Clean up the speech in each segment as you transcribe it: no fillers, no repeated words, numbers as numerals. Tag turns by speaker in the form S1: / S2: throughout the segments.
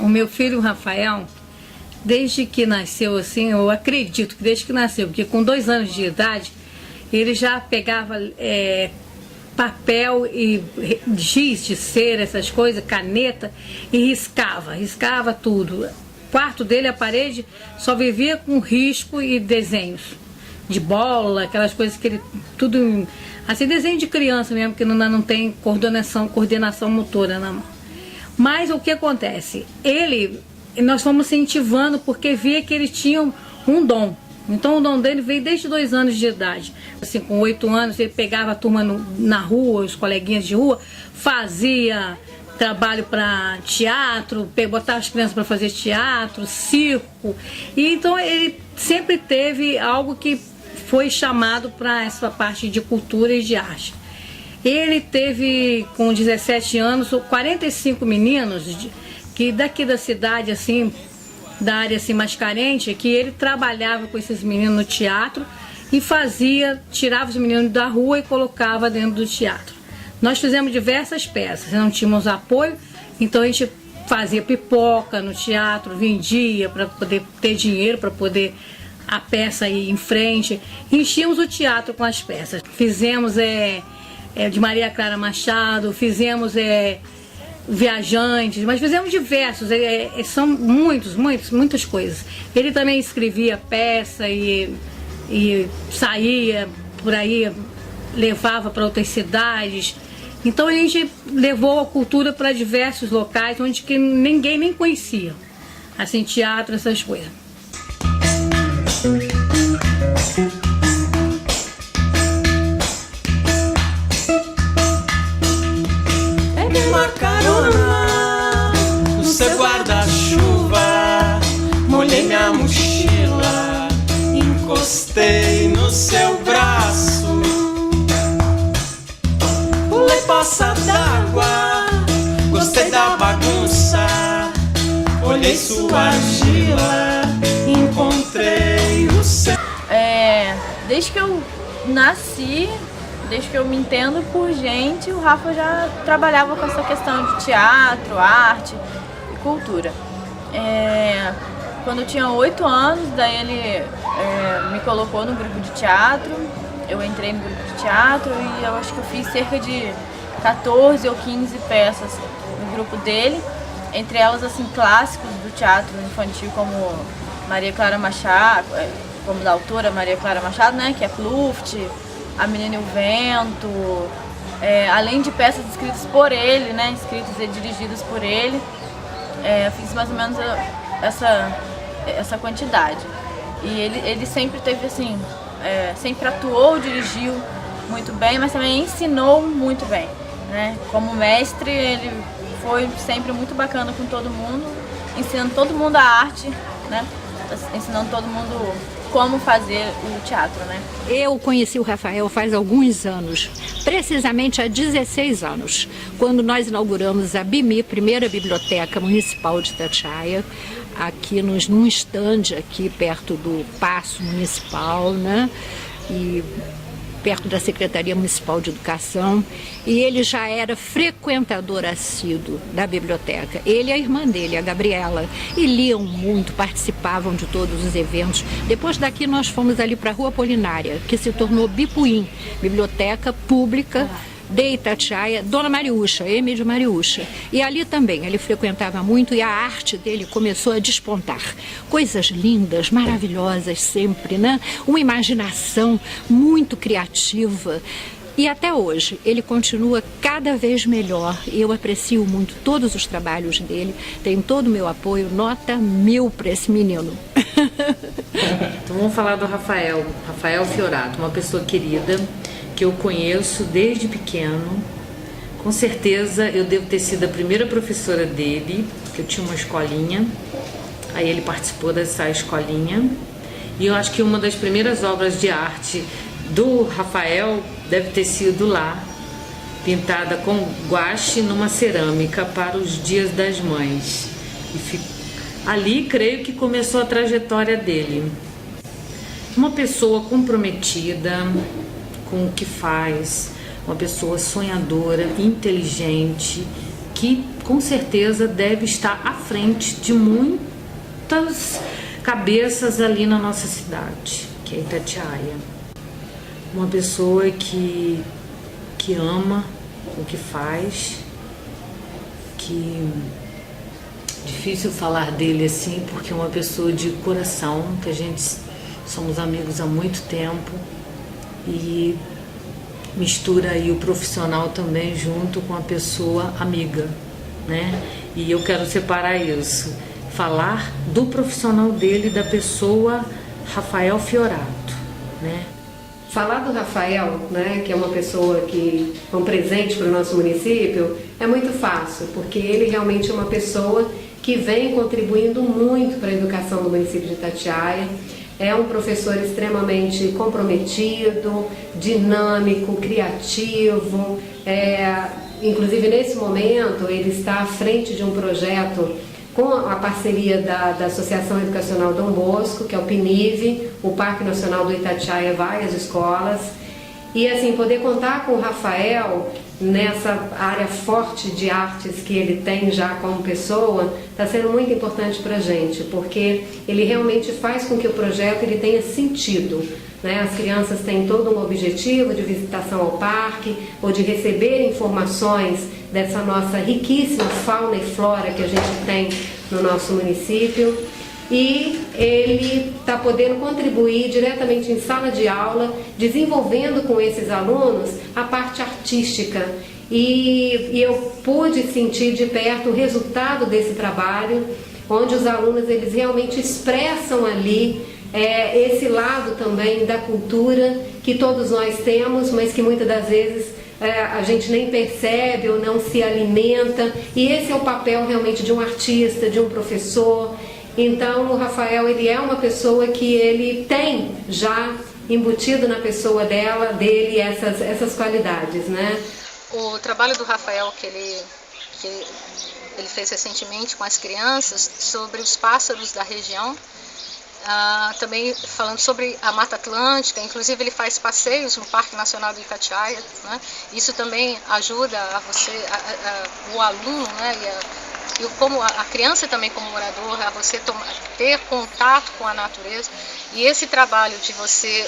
S1: O meu filho Rafael, desde que nasceu, assim, eu acredito que desde que nasceu, porque com 2 anos de idade, ele já pegava papel e giz de cera, essas coisas, caneta, e riscava tudo. O quarto dele, a parede, só vivia com risco e desenhos de bola, aquelas coisas que ele, tudo, assim, desenho de criança mesmo, que não tem coordenação motora na mão. Mas o que acontece? Nós fomos incentivando porque via que ele tinha um dom. Então o dom dele veio desde 2 anos de idade. Assim, com 8 anos ele pegava a turma na rua, os coleguinhas de rua, fazia trabalho para teatro, botava as crianças para fazer teatro, circo. E então ele sempre teve algo que foi chamado para essa parte de cultura e de arte. Ele teve, com 17 anos, 45 meninos que daqui da cidade, assim, da área assim, mais carente, que ele trabalhava com esses meninos no teatro e tirava os meninos da rua e colocava dentro do teatro. Nós fizemos diversas peças, não tínhamos apoio, então a gente fazia pipoca no teatro, vendia para poder ter dinheiro, para poder a peça ir em frente. Enchíamos o teatro com as peças. Fizemos de Maria Clara Machado, fizemos Viajantes, mas fizemos diversos, são muitas coisas. Ele também escrevia peça e saía por aí, levava para outras cidades. Então a gente levou a cultura para diversos locais onde que ninguém nem conhecia, assim, teatro, essas coisas.
S2: Carona no seu guarda-chuva, molhei minha mochila, encostei no seu braço, pulei poça d'água, gostei da bagunça, olhei sua argila, encontrei o céu.
S3: Desde que eu nasci, desde que eu me entendo por gente, o Rafa já trabalhava com essa questão de teatro, arte e cultura. Quando eu tinha 8 anos, daí ele me colocou no grupo de teatro, eu entrei no grupo de teatro e eu acho que eu fiz cerca de 14 ou 15 peças no grupo dele, entre elas assim clássicos do teatro infantil como Maria Clara Machado, como da autora Maria Clara Machado, né, que é Pluft, A Menina e o Vento, além de peças escritas por ele, né, escritas e dirigidas por ele, fiz mais ou menos essa quantidade. E ele sempre teve assim, sempre atuou, dirigiu muito bem, mas também ensinou muito bem, né? Como mestre, ele foi sempre muito bacana com todo mundo, ensinando todo mundo a arte, né? Ensinando todo mundo como fazer o teatro, né?
S4: Eu conheci o Rafael faz alguns anos, precisamente há 16 anos, quando nós inauguramos a BIMI, Primeira Biblioteca Municipal de Itatiaia, aqui num estande aqui perto do Paço Municipal, né? E perto da Secretaria Municipal de Educação, e ele já era frequentador assíduo da biblioteca. Ele e a irmã dele, a Gabriela, e liam muito, participavam de todos os eventos. Depois daqui nós fomos ali para a Rua Polinária, que se tornou Bipuim, Biblioteca Pública de Itatiaia, Dona Mariúcha, Emílio Mariúcha. E ali também ele frequentava muito e a arte dele começou a despontar. Coisas lindas, maravilhosas sempre, né? Uma imaginação muito criativa. E até hoje ele continua cada vez melhor. Eu aprecio muito todos os trabalhos dele, tenho todo o meu apoio, nota 1000 para esse menino.
S5: Então vamos falar do Rafael Fiorato, uma pessoa querida que eu conheço desde pequeno. Com certeza eu devo ter sido a primeira professora dele, que eu tinha uma escolinha, aí ele participou dessa escolinha. E eu acho que uma das primeiras obras de arte do Rafael deve ter sido lá, pintada com guache numa cerâmica para os Dias das Mães. E ali creio que começou a trajetória dele. Uma pessoa comprometida com o que faz, uma pessoa sonhadora, inteligente, que com certeza deve estar à frente de muitas cabeças ali na nossa cidade, que é Itatiaia. Uma pessoa que ama o que faz, que difícil falar dele assim, porque é uma pessoa de coração, que a gente somos amigos há muito tempo e mistura aí o profissional também junto com a pessoa amiga, né? E eu quero separar isso, falar do profissional dele, da pessoa Rafael Fiorato, né?
S6: Falar do Rafael, né, que é uma pessoa que é um presente para o nosso município, é muito fácil, porque ele realmente é uma pessoa que vem contribuindo muito para a educação do município de Itatiaia. É um professor extremamente comprometido, dinâmico, criativo. Inclusive, nesse momento, ele está à frente de um projeto com a parceria da Associação Educacional Dom Bosco, que é o PNIV, o Parque Nacional do Itatiaia, várias escolas. E assim, poder contar com o Rafael nessa área forte de artes que ele tem já como pessoa, está sendo muito importante para a gente, porque ele realmente faz com que o projeto ele tenha sentido, né? As crianças têm todo um objetivo de visitação ao parque, ou de receber informações dessa nossa riquíssima fauna e flora que a gente tem no nosso município. E ele está podendo contribuir diretamente em sala de aula, desenvolvendo com esses alunos a parte artística. E eu pude sentir de perto o resultado desse trabalho, onde os alunos eles realmente expressam ali esse lado também da cultura que todos nós temos, mas que muitas das vezes a gente nem percebe ou não se alimenta. E esse é o papel realmente de um artista, de um professor. Então o Rafael ele é uma pessoa que ele tem já embutido na pessoa dele essas qualidades, né?
S7: O trabalho do Rafael que ele fez recentemente com as crianças sobre os pássaros da região, também falando sobre a Mata Atlântica, inclusive ele faz passeios no Parque Nacional do Itatiaia, né? Isso também ajuda a você, o aluno, né? E como a criança também como morador, a você ter contato com a natureza. E esse trabalho de você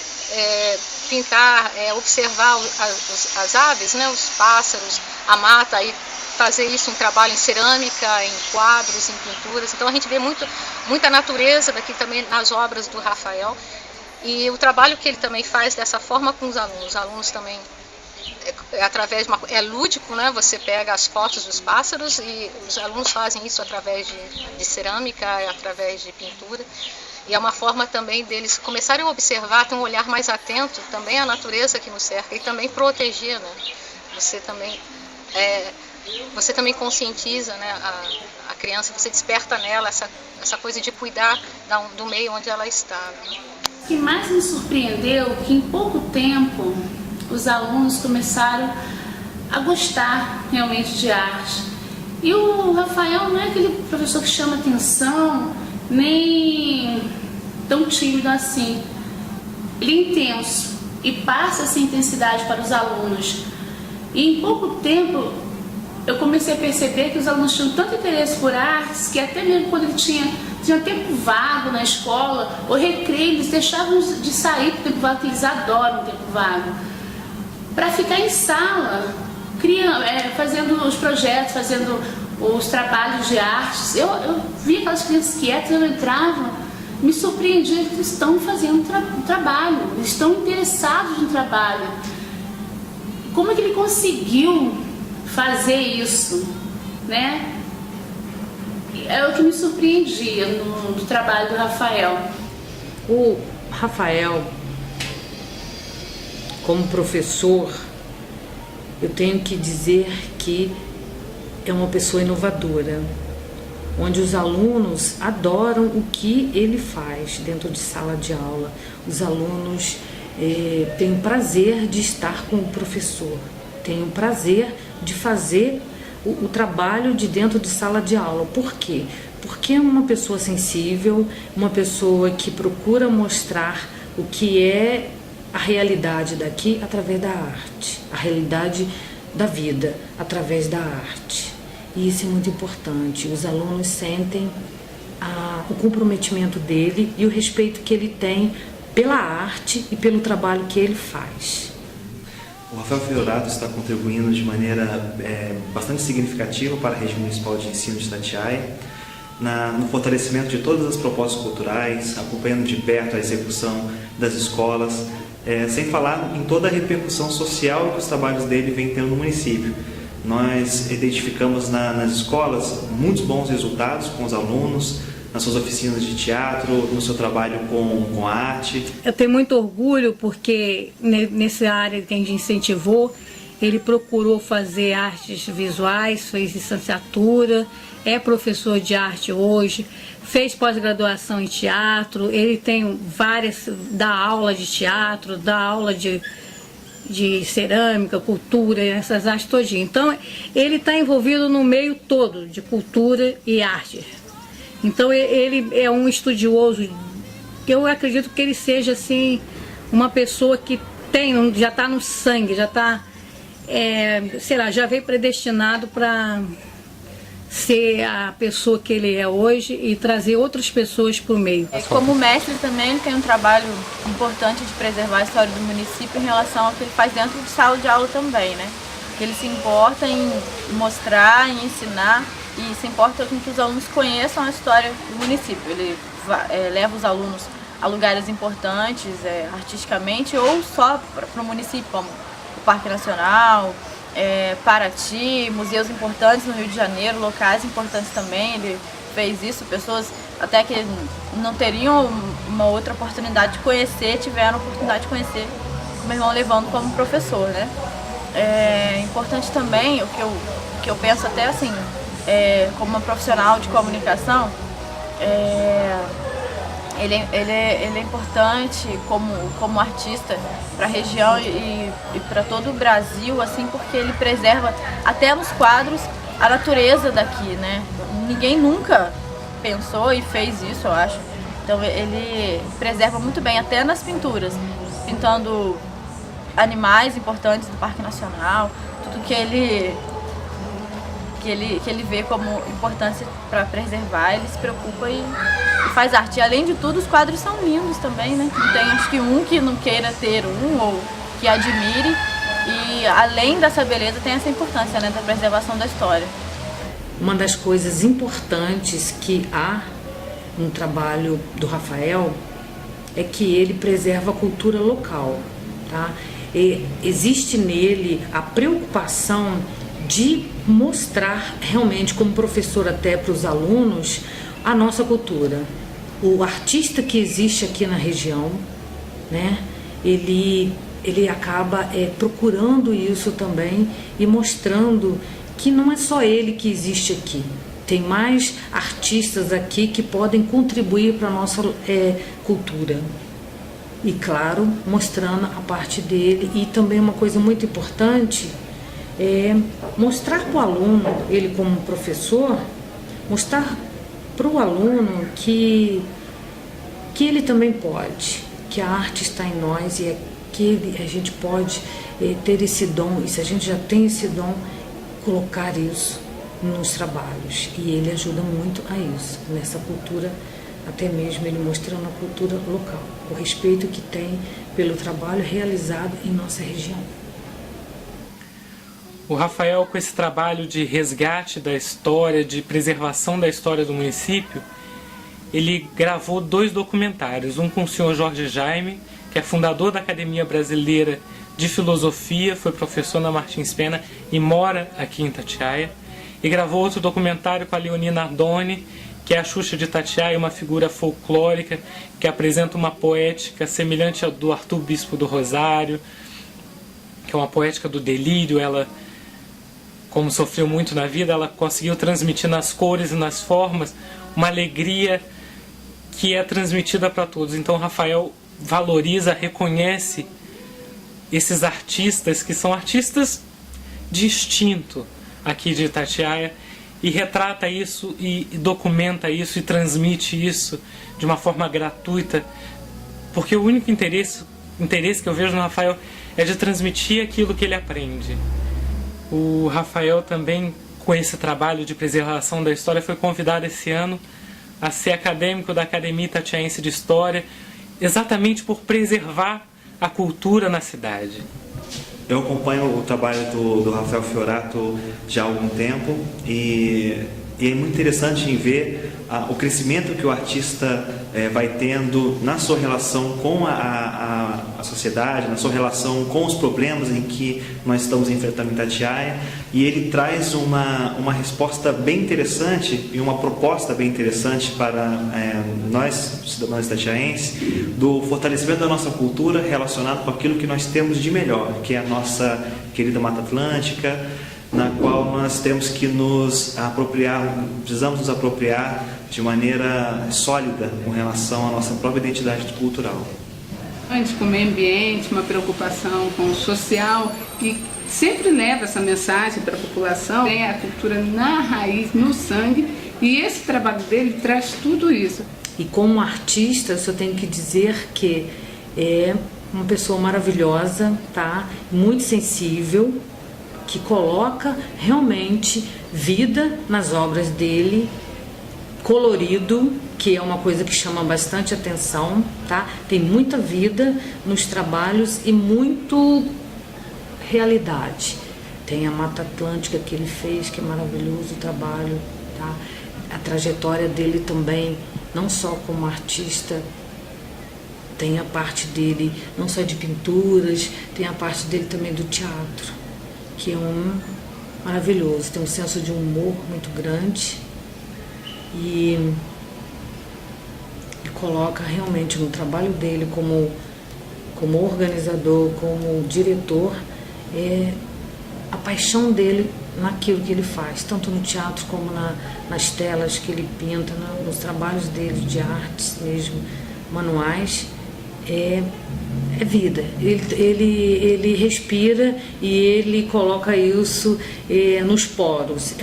S7: pintar, observar as aves, né, os pássaros, a mata, e fazer isso em trabalho em cerâmica, em quadros, em pinturas. Então a gente vê muita natureza daqui também nas obras do Rafael. E o trabalho que ele também faz dessa forma com os alunos também, através é lúdico, né? Você pega as fotos dos pássaros e os alunos fazem isso através de cerâmica, através de pintura. E é uma forma também deles começarem a observar, ter um olhar mais atento também à natureza que nos cerca e também proteger, né? Você também conscientiza, né, a criança, você desperta nela essa coisa de cuidar do meio onde ela está, né?
S8: O que mais me surpreendeu é que em pouco tempo os alunos começaram a gostar realmente de arte. E o Rafael não é aquele professor que chama atenção, nem tão tímido assim. Ele é intenso e passa essa intensidade para os alunos. E em pouco tempo eu comecei a perceber que os alunos tinham tanto interesse por artes que até mesmo quando ele tinha tempo vago na escola, ou recreio, eles deixavam de sair do tempo vago, porque eles adoram o tempo vago, para ficar em sala, fazendo os projetos, fazendo os trabalhos de artes. Eu via aquelas crianças quietas, eu entrava, me surpreendia que eles estão fazendo trabalho, eles estão interessados no trabalho. Como é que ele conseguiu fazer isso, né? É o que me surpreendia no trabalho do Rafael.
S5: O Rafael, como professor, eu tenho que dizer que é uma pessoa inovadora, onde os alunos adoram o que ele faz dentro de sala de aula. Os alunos têm o prazer de estar com o professor, têm o prazer de fazer o trabalho de dentro de sala de aula. Por quê? Porque é uma pessoa sensível, uma pessoa que procura mostrar o que é a realidade daqui através da arte, a realidade da vida através da arte. E isso é muito importante. Os alunos sentem o comprometimento dele e o respeito que ele tem pela arte e pelo trabalho que ele faz.
S9: O Rafael Fiorato está contribuindo de maneira bastante significativa para a Rede Municipal de Ensino de Itatiaia, no fortalecimento de todas as propostas culturais, acompanhando de perto a execução das escolas, sem falar em toda a repercussão social que os trabalhos dele vêm tendo no município. Nós identificamos nas escolas muitos bons resultados com os alunos, nas suas oficinas de teatro, no seu trabalho com arte.
S1: Eu tenho muito orgulho porque nessa área que a gente incentivou, ele procurou fazer artes visuais, fez licenciatura, é professor de arte hoje, fez pós-graduação em teatro, ele tem dá aula de teatro, dá aula de cerâmica, cultura, essas artes todinhas. Então, ele está envolvido no meio todo de cultura e arte. Então, ele é um estudioso, eu acredito que ele seja, assim, uma pessoa que já está no sangue, já está, já veio predestinado para ser a pessoa que ele é hoje e trazer outras pessoas para o meio.
S3: Como mestre também, ele tem um trabalho importante de preservar a história do município em relação ao que ele faz dentro de sala de aula também, né? Que ele se importa em mostrar, em ensinar e se importa com que os alunos conheçam a história do município. Ele leva os alunos a lugares importantes, artisticamente, ou só para o município, como o Parque Nacional, Paraty, museus importantes no Rio de Janeiro, locais importantes também. Ele fez isso, pessoas até que não teriam uma outra oportunidade de conhecer, tiveram a oportunidade de conhecer o meu irmão levando como professor, né? É importante também, o que eu penso até assim, como uma profissional de comunicação, ele é importante como artista para a região e para todo o Brasil, assim, porque ele preserva até nos quadros a natureza daqui, né? Ninguém nunca pensou e fez isso, eu acho. Então ele preserva muito bem, até nas pinturas, pintando animais importantes do Parque Nacional, tudo que ele vê como importância para preservar, ele se preocupa e faz arte. E, além de tudo, os quadros são lindos também, né? Não tem, acho que que não queira ter ou que admire. E, além dessa beleza, tem essa importância, né, da preservação da história.
S5: Uma das coisas importantes que há no trabalho do Rafael é que ele preserva a cultura local, tá? E existe nele a preocupação de mostrar realmente, como professor até para os alunos, a nossa cultura. O artista que existe aqui na região, né, ele acaba procurando isso também e mostrando que não é só ele que existe aqui. Tem mais artistas aqui que podem contribuir para a nossa cultura. E, claro, mostrando a parte dele. E também uma coisa muito importante é mostrar para o aluno, ele como professor, mostrar para o aluno que ele também pode, que a arte está em nós e que a gente pode ter esse dom, e se a gente já tem esse dom, colocar isso nos trabalhos. E ele ajuda muito a isso, nessa cultura, até mesmo ele mostrando a cultura local, o respeito que tem pelo trabalho realizado em nossa região.
S10: O Rafael, com esse trabalho de resgate da história, de preservação da história do município, ele gravou 2 documentários, um com o senhor Jorge Jaime, que é fundador da Academia Brasileira de Filosofia, foi professor na Martins Pena e mora aqui em Itatiaia, e gravou outro documentário com a Leonina Ardoni, que é a Xuxa de Itatiaia, uma figura folclórica que apresenta uma poética semelhante à do Arthur Bispo do Rosário, que é uma poética do delírio. Ela, como sofreu muito na vida, ela conseguiu transmitir nas cores e nas formas uma alegria que é transmitida para todos. Então Rafael valoriza, reconhece esses artistas que são artistas de instinto aqui de Itatiaia, e retrata isso e documenta isso e transmite isso de uma forma gratuita, porque o único interesse que eu vejo no Rafael é de transmitir aquilo que ele aprende. O Rafael também, com esse trabalho de preservação da história, foi convidado esse ano a ser acadêmico da Academia Itatiaense de História, exatamente por preservar a cultura na cidade.
S9: Eu acompanho o trabalho do Rafael Fiorato já há algum tempo e é muito interessante em ver o crescimento que o artista vai tendo na sua relação com a sociedade, na sua relação com os problemas em que nós estamos enfrentando em Itatiaia, e ele traz uma resposta bem interessante e uma proposta bem interessante para nós, cidadãos itatiaenses, do fortalecimento da nossa cultura relacionado com aquilo que nós temos de melhor, que é a nossa querida Mata Atlântica, na qual nós temos que nos apropriar, precisamos nos apropriar de maneira sólida com relação à nossa própria identidade cultural.
S11: Com o meio ambiente, uma preocupação com o social, e sempre leva essa mensagem para a população, tem a cultura na raiz, no sangue, e esse trabalho dele traz tudo isso.
S5: E como artista, eu só tenho que dizer que é uma pessoa maravilhosa, tá? Muito sensível, que coloca realmente vida nas obras dele, colorido, que é uma coisa que chama bastante atenção, tá? Tem muita vida nos trabalhos e muito realidade. Tem a Mata Atlântica que ele fez, que é maravilhoso o trabalho, tá? A trajetória dele também, não só como artista, tem a parte dele não só de pinturas, tem a parte dele também do teatro, que é maravilhoso, tem um senso de humor muito grande e coloca realmente no trabalho dele como organizador, como diretor, a paixão dele naquilo que ele faz, tanto no teatro como nas telas que ele pinta, nos trabalhos dele de artes mesmo, manuais. É vida, ele respira e ele coloca isso nos poros.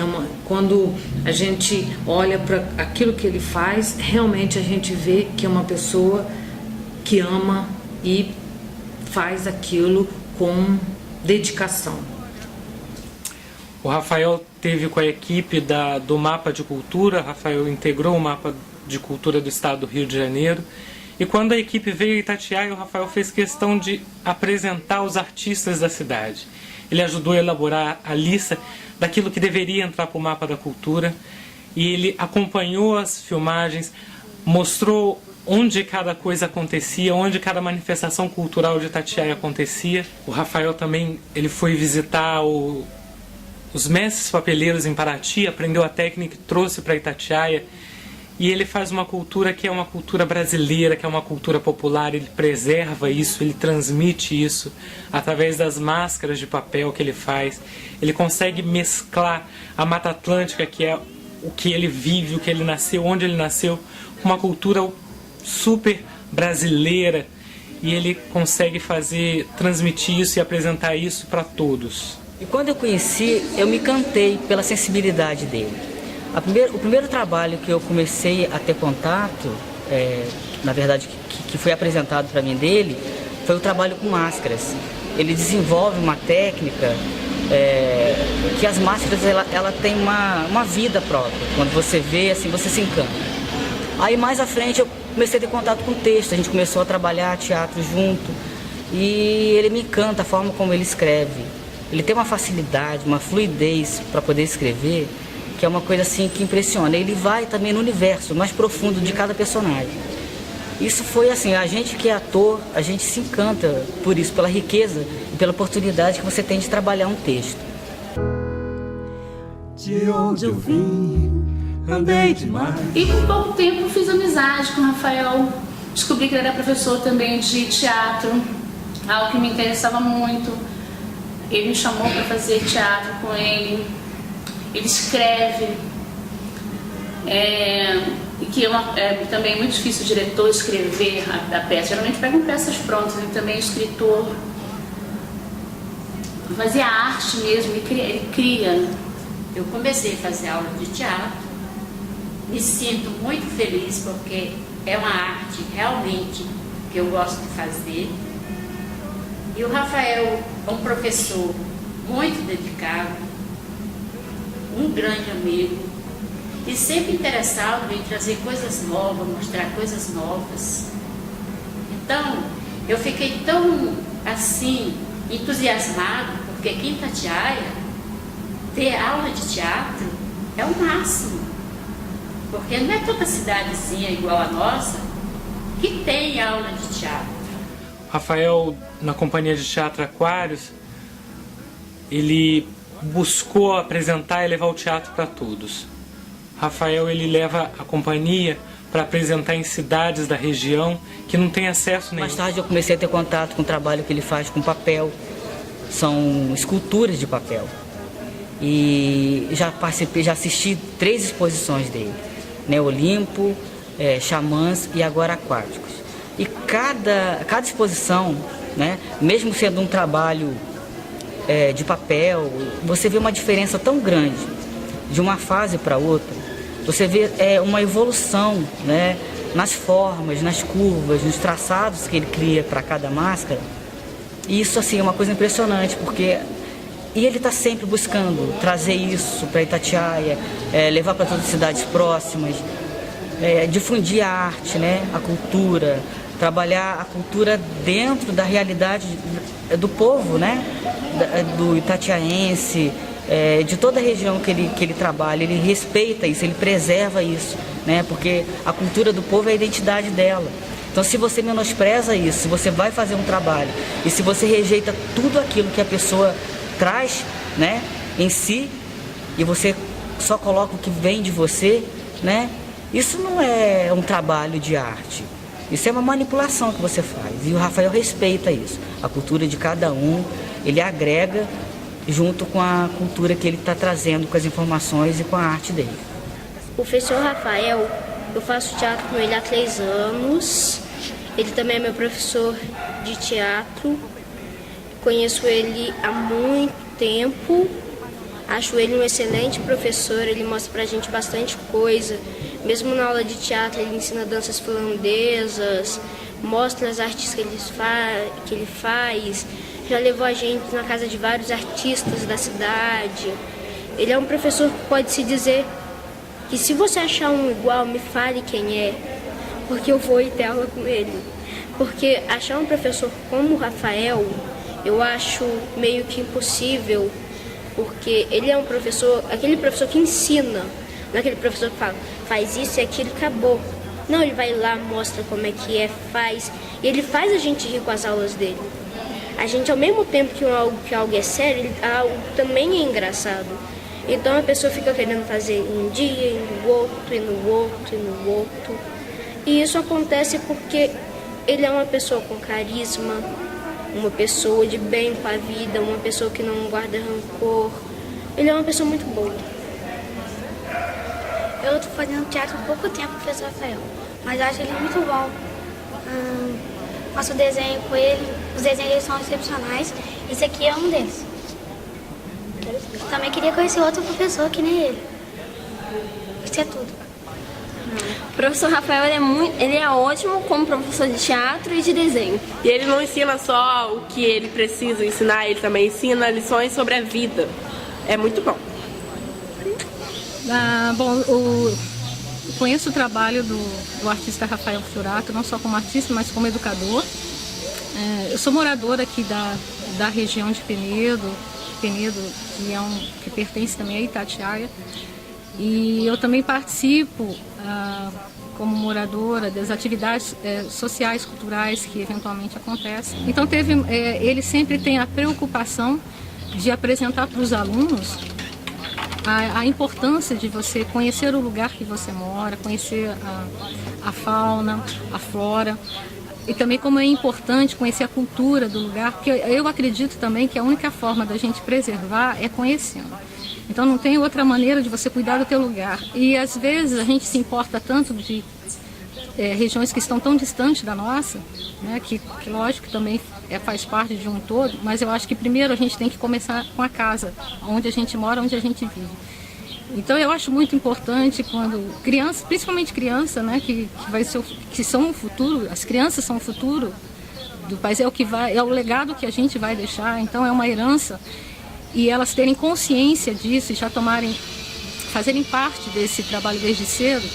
S5: Quando a gente olha para aquilo que ele faz, realmente a gente vê que é uma pessoa que ama e faz aquilo com dedicação.
S10: O Rafael teve com a equipe do Mapa de Cultura. Rafael integrou o Mapa de Cultura do Estado do Rio de Janeiro. E quando a equipe veio a Itatiaia, o Rafael fez questão de apresentar os artistas da cidade. Ele ajudou a elaborar a lista daquilo que deveria entrar para o Mapa da Cultura. E ele acompanhou as filmagens, mostrou onde cada coisa acontecia, onde cada manifestação cultural de Itatiaia acontecia. O Rafael também ele foi visitar os mestres papeleiros em Paraty, aprendeu a técnica e trouxe para Itatiaia. E ele faz uma cultura que é uma cultura brasileira, que é uma cultura popular. Ele preserva isso, ele transmite isso através das máscaras de papel que ele faz. Ele consegue mesclar a Mata Atlântica, que é o que ele vive, o que ele nasceu, onde ele nasceu, com uma cultura super brasileira. E ele consegue transmitir isso e apresentar isso para todos.
S12: E quando eu conheci, eu me encantei pela sensibilidade dele. O primeiro trabalho que eu comecei a ter contato, na verdade, que foi apresentado para mim dele, foi o trabalho com máscaras. Ele desenvolve uma técnica que as máscaras ela tem uma vida própria. Quando você vê, assim, você se encanta. Aí mais à frente eu comecei a ter contato com o texto, a gente começou a trabalhar teatro junto e ele me encanta a forma como ele escreve. Ele tem uma facilidade, uma fluidez para poder escrever, que é uma coisa assim que impressiona. Ele vai também no universo mais profundo de cada personagem. Isso foi assim, a gente que é ator, a gente se encanta por isso, pela riqueza e pela oportunidade que você tem de trabalhar um texto.
S2: De onde eu vim, andei demais.
S8: E com pouco tempo fiz amizade com o Rafael. Descobri que ele era professor também de teatro, algo que me interessava muito. Ele me chamou para fazer teatro com ele. Ele escreve, e que é também muito difícil o diretor escrever a peça. Geralmente pegam peças prontas, ele também é escritor. Fazia arte mesmo, ele cria.
S13: Eu comecei a fazer aula de teatro, me sinto muito feliz porque é uma arte realmente que eu gosto de fazer. E o Rafael é um professor muito dedicado, um grande amigo e sempre interessado em trazer coisas novas, mostrar coisas novas. Então, eu fiquei tão assim entusiasmado porque aqui em Itatiaia ter aula de teatro é o máximo, porque não é toda cidadezinha igual a nossa que tem aula de teatro.
S10: Rafael, na companhia de teatro Aquários, ele buscou apresentar e levar o teatro para todos. Rafael, ele leva a companhia para apresentar em cidades da região que não tem acesso nenhum.
S12: Mais tarde eu comecei a ter contato com o trabalho que ele faz com papel. São esculturas de papel. E já participei, já assisti 3 exposições dele, né? Olimpo, Xamãs e agora Aquáticos. E cada exposição, né? Mesmo sendo um trabalho de papel, você vê uma diferença tão grande de uma fase para outra. Você vê uma evolução, né? Nas formas, nas curvas, nos traçados que ele cria para cada máscara. E isso assim é uma coisa impressionante, porque ele está sempre buscando trazer isso para Itatiaia, levar para todas as cidades próximas, difundir a arte, né? A cultura, trabalhar a cultura dentro da realidade do povo, né? Do itatiaense, de toda a região que ele trabalha. Ele respeita isso, ele preserva isso, né? Porque a cultura do povo é a identidade dela. Então, se você menospreza isso, se você vai fazer um trabalho e se você rejeita tudo aquilo que a pessoa traz, né, em si, e você só coloca o que vem de você, né, isso não é um trabalho de arte. Isso é uma manipulação que você faz. E o Rafael respeita isso. A cultura de cada um, ele agrega junto com a cultura que ele está trazendo, com as informações e com a arte dele.
S14: O professor Rafael, eu faço teatro com ele há 3 anos. Ele também é meu professor de teatro. Conheço ele há muito tempo. Acho ele um excelente professor. Ele mostra pra gente bastante coisa. Mesmo na aula de teatro, ele ensina danças finlandesas, mostra as artes que ele faz. Já levou a gente na casa de vários artistas da cidade. Ele é um professor que pode-se dizer que se você achar um igual, me fale quem é, porque eu vou ir ter aula com ele. Porque achar um professor como o Rafael, eu acho meio que impossível, porque ele é um professor, aquele professor que ensina, não é aquele professor que fala, faz isso e aquilo, acabou. Não, ele vai lá, mostra como é que faz, e ele faz a gente rir com as aulas dele. A gente, ao mesmo tempo que algo é sério, algo também é engraçado. Então a pessoa fica querendo fazer um dia, e no outro, e no outro, e no outro. E isso acontece porque ele é uma pessoa com carisma, uma pessoa de bem com a vida, uma pessoa que não guarda rancor. Ele é uma pessoa muito boa.
S15: Eu estou fazendo teatro há pouco tempo com o professor Rafael, mas acho ele muito bom. Faço desenho com ele, os desenhos dele são excepcionais. Esse aqui é um deles. Também queria conhecer outro professor que nem ele. Isso é tudo.
S16: O professor Rafael ele é ótimo como professor de teatro e de desenho.
S17: E ele não ensina só o que ele precisa ensinar, ele também ensina lições sobre a vida. É muito bom.
S1: Conheço o trabalho do artista Rafael Fiorato, não só como artista, mas como educador. Eu sou moradora aqui da região de Penedo, que pertence também a Itatiaia. E eu também participo, como moradora, das atividades sociais, culturais que eventualmente acontecem. Então ele sempre tem a preocupação de apresentar para os alunos
S4: a importância de você conhecer o lugar que você mora, conhecer a fauna, a flora, e também como é importante conhecer a cultura do lugar, porque eu acredito também que a única forma da gente preservar é conhecendo. Então não tem outra maneira de você cuidar do teu lugar. E às vezes a gente se importa tanto de regiões que estão tão distantes da nossa, né, que lógico também faz parte de um todo, mas eu acho que primeiro a gente tem que começar com a casa, onde a gente mora, onde a gente vive. Então eu acho muito importante quando crianças, principalmente criança, né, que são o futuro, as crianças são o futuro do país, é o legado que a gente vai deixar, então é uma herança, e elas terem consciência disso e já fazerem parte desse trabalho desde cedo.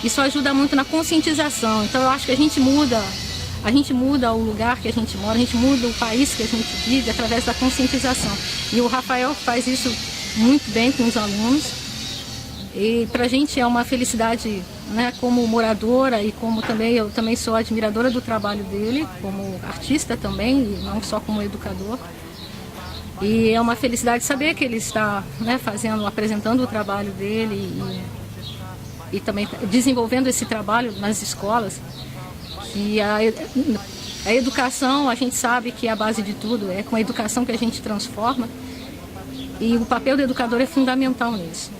S4: Isso ajuda muito na conscientização. Então eu acho que a gente muda o lugar que a gente mora, a gente muda o país que a gente vive através da conscientização. E o Rafael faz isso muito bem com os alunos. E pra gente é uma felicidade, né, como moradora e como também eu também sou admiradora do trabalho dele, como artista também, e não só como educador. E é uma felicidade saber que ele está, né, apresentando o trabalho dele e também desenvolvendo esse trabalho nas escolas. E a educação, a gente sabe que é a base de tudo, é com a educação que a gente transforma, e o papel do educador é fundamental nisso.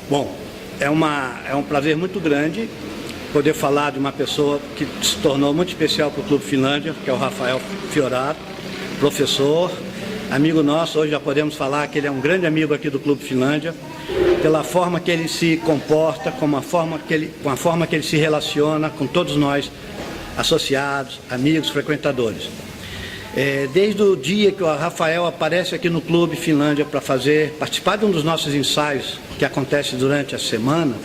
S18: Bom, é um prazer muito grande poder falar de uma pessoa que se tornou muito especial para o Clube Finlândia, que é o Rafael Fiorato, professor, amigo nosso. Hoje já podemos falar que ele é um grande amigo aqui do Clube Finlândia, pela forma que ele se comporta, com a forma que ele se relaciona com todos nós, associados, amigos, frequentadores. Desde o dia que o Rafael aparece aqui no Clube Finlândia para participar de um dos nossos ensaios que acontece durante a semana,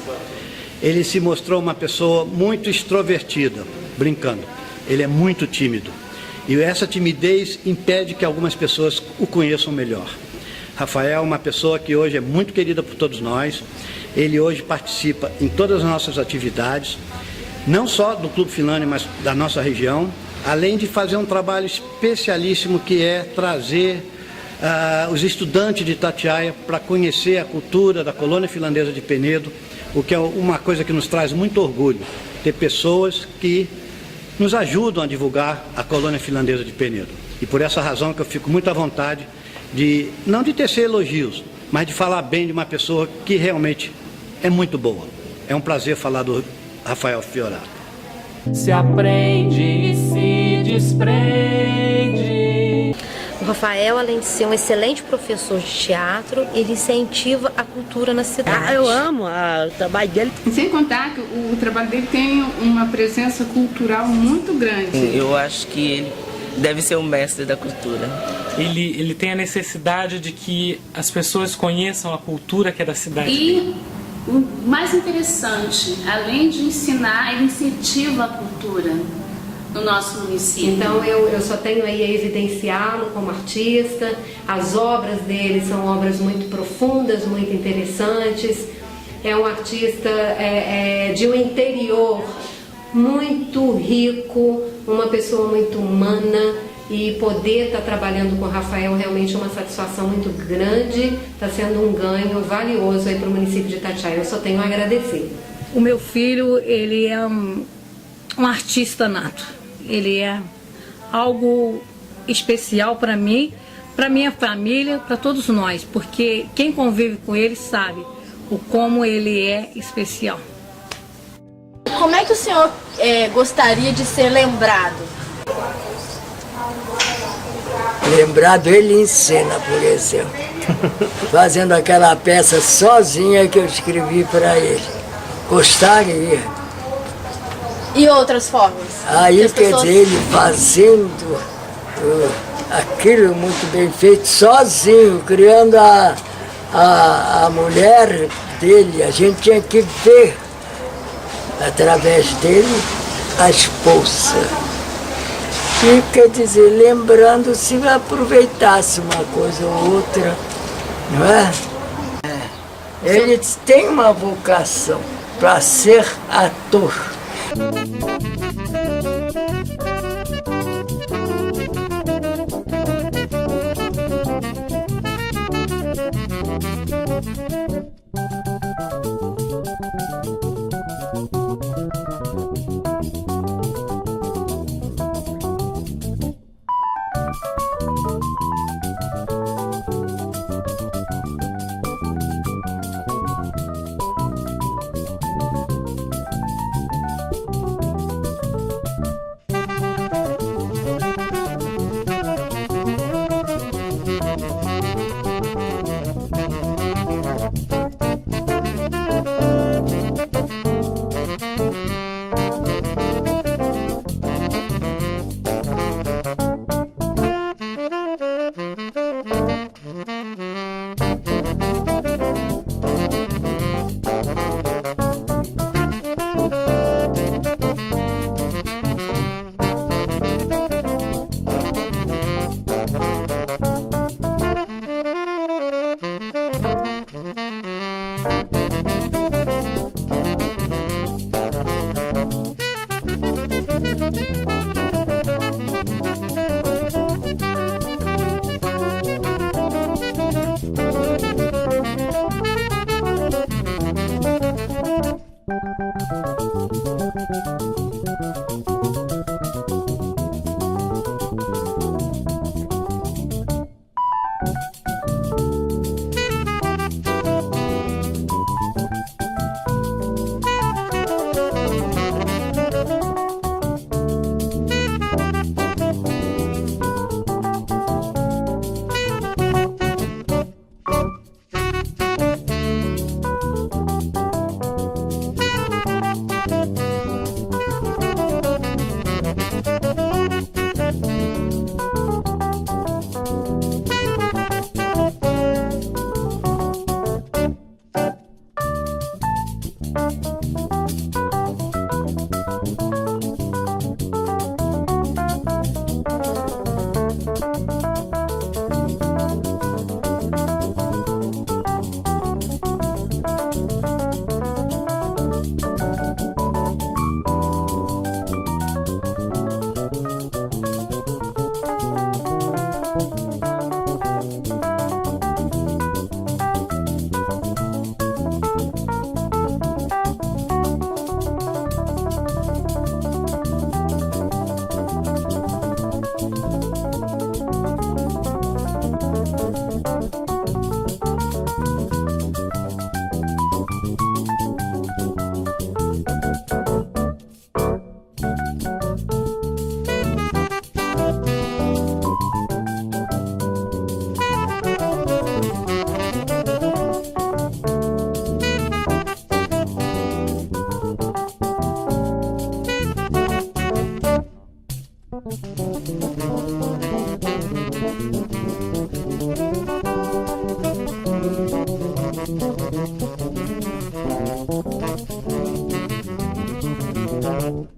S18: ele se mostrou uma pessoa muito extrovertida, brincando. Ele é muito tímido. E essa timidez impede que algumas pessoas o conheçam melhor. Rafael é uma pessoa que hoje é muito querida por todos nós. Ele hoje participa em todas as nossas atividades, não só do Clube Finlândia, mas da nossa região, além de fazer um trabalho especialíssimo que é trazer os estudantes de Itatiaia para conhecer a cultura da colônia finlandesa de Penedo, o que é uma coisa que nos traz muito orgulho, ter pessoas que nos ajudam a divulgar a colônia finlandesa de Penedo. E por essa razão que eu fico muito à vontade não de tecer elogios, mas de falar bem de uma pessoa que realmente é muito boa. É um prazer falar do Rafael Fiorato.
S2: Se aprende e se desprende.
S19: O Rafael, além de ser um excelente professor de teatro, ele incentiva a cultura na cidade.
S11: Eu amo o trabalho dele. Sem contar que o trabalho dele tem uma presença cultural muito grande.
S20: Eu acho que ele deve ser um mestre da cultura.
S10: Ele tem a necessidade de que as pessoas conheçam a cultura que é da cidade.
S8: E o mais interessante, além de ensinar, ele incentiva a cultura no nosso município.
S6: Então eu só tenho aí a evidenciá-lo como artista. As obras dele são obras muito profundas, muito interessantes. É um artista de um interior muito rico, uma pessoa muito humana, e poder estar trabalhando com o Rafael realmente é uma satisfação muito grande, está sendo um ganho valioso aí para o município de Itatiaia. Eu só tenho a agradecer.
S1: O meu filho, ele é um artista nato. Ele é algo especial para mim, para minha família, para todos nós, porque quem convive com ele sabe o como ele é especial.
S3: Como é que o senhor gostaria de ser lembrado?
S21: Lembrado, ele em cena, por exemplo, fazendo aquela peça sozinha que eu escrevi para ele. Gostaria.
S3: E outras formas?
S21: Aí, quer dizer, ele fazendo aquilo muito bem feito, sozinho, criando a mulher dele. A gente tinha que ver, através dele, a esposa. E, quer dizer, lembrando, se aproveitasse uma coisa ou outra, não é? Ele tem uma vocação para ser ator.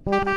S7: Música